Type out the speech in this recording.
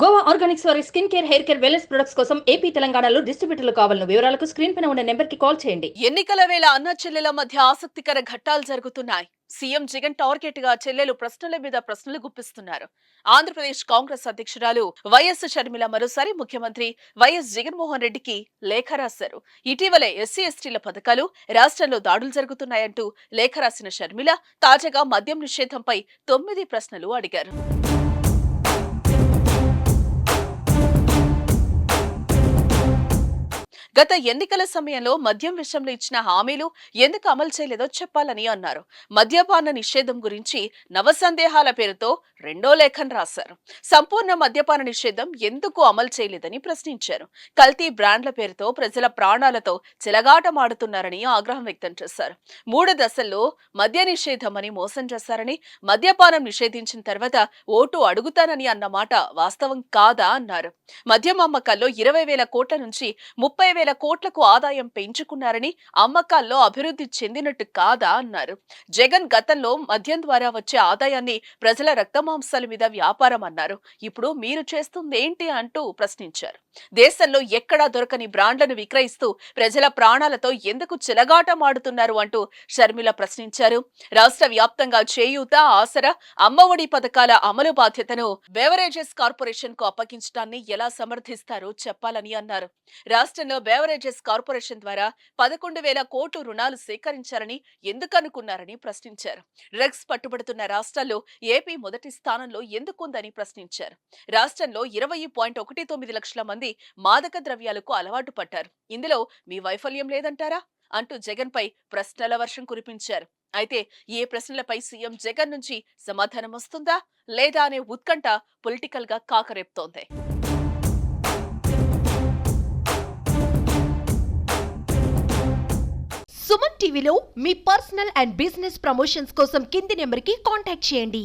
Goa Organics వారి skin care, hair care, wellness products కోసం AP, తెలంగాణలో డిస్ట్రిబ్యూటర్లు కావాలను వివరాలకు స్క్రీన్ పైన ఉన్న నెంబర్కి కాల్ చేయండి. ఎన్నికల వేళ అన్న చెల్లెల మధ్య ఆసక్తికర ఘట్టాలు జరుగుతున్నాయి. సీఎం జగన్ టార్గెట్ గా చెల్లెలు ప్రశ్నల మీద ప్రశ్నలు గుప్పిస్తున్నారు. ఆంధ్రప్రదేశ్ కాంగ్రెస్ అధ్యక్షురాలు వైఎస్ షర్మిల మరోసారి ముఖ్యమంత్రి వైఎస్ జగన్మోహన్ రెడ్డికి లేఖ రాశారు. ఇటీవలే ఎస్సీ ఎస్టీల పథకాలు, రాష్ట్రంలో దాడులు జరుగుతున్నాయంటూ లేఖ రాసిన షర్మిల తాజాగా మద్యం నిషేధంపై 9 ప్రశ్నలు అడిగారు. గత ఎన్నికల సమయంలో మద్యం విషయంలో ఇచ్చిన హామీలు ఎందుకు అమలు చేయలేదో చెప్పాలని అన్నారు. మద్యపాన నిషేధం గురించి నవసందేహాల పేరుతో రెండో లేఖను రాశారు. సంపూర్ణ మద్యపాన నిషేధం ఎందుకు అమలు చేయలేదని ప్రశ్నించారు. కల్తీ బ్రాండ్ల పేరుతో ప్రజల ప్రాణాలతో చెలగాటమాడుతున్నారని ఆగ్రహం వ్యక్తం చేశారు. 3 దశల్లో మద్య నిషేధమని మోసం చేశారని, మద్యపానం నిషేధించిన తర్వాత ఓటు అడుగుతానని అన్నమాట వాస్తవం కాదా అన్నారు. మద్యం అమ్మకాల్లో 20,000 కోట్ల నుంచి 30,000 కోట్లకు ఆదాయం పెంచుకున్నారని, అమ్మకాల్లో అభివృద్ధి చెందినట్టు కాదా అన్నారు. జగన్ గతంలో మద్యం ద్వారా వచ్చే ఆదాయాన్ని ప్రజల రక్తమాంసాల మీద వ్యాపారం అన్నారు. ఇప్పుడు మీరు చేస్తుందేంటి అంటూ ప్రశ్నించారు. దేశంలో ఎక్కడా దొరకని బ్రాండ్లను విక్రయిస్తూ ప్రజల ప్రాణాలతో ఎందుకు చెలగాటమాడుతున్నారు అంటూ షర్మిల ప్రశ్నించారు. రాష్ట్ర వ్యాప్తంగా చేయూత, ఆసరా, అమ్మఒడి పథకాల అమలు బాధ్యతను బెవరేజెస్ కార్పొరేషన్ కు అప్పగించడాన్ని ఎలా సమర్థిస్తారో చెప్పాలని అన్నారు. రాష్ట్రంలో బెవరేజెస్ కార్పొరేషన్ ద్వారా 11,000 కోట్లు రుణాలు సేకరించారని ఎందుకనుకున్నారని ప్రశ్నించారు. డ్రగ్స్ పట్టుబడుతున్న రాష్ట్రాల్లో ఏపీ మొదటి స్థానంలో ఎందుకుందని ప్రశ్నించారు. రాష్ట్రంలో 20.19 లక్షల మంది మాదక ద్రవ్యాలకు అలవాటు పడ్డారు. ఇందులో మీ వైఫల్యం లేదంటారా అంటూ జగన్ పై ప్రశ్నల వర్షం కురిపించారు. అయితే ఏ ప్రశ్నలపై సీఎం జగన్ నుంచి సమాధానం వస్తుందా లేదా అనే ఉత్కంఠ పొలిటికల్ గా కాకరేపుతోంది. సుమన్ టీవీలో మీ పర్సనల్ అండ్ బిజినెస్ ప్రమోషన్స్ కోసం కింది నెంబర్కి కాంటాక్ట్ చేయండి.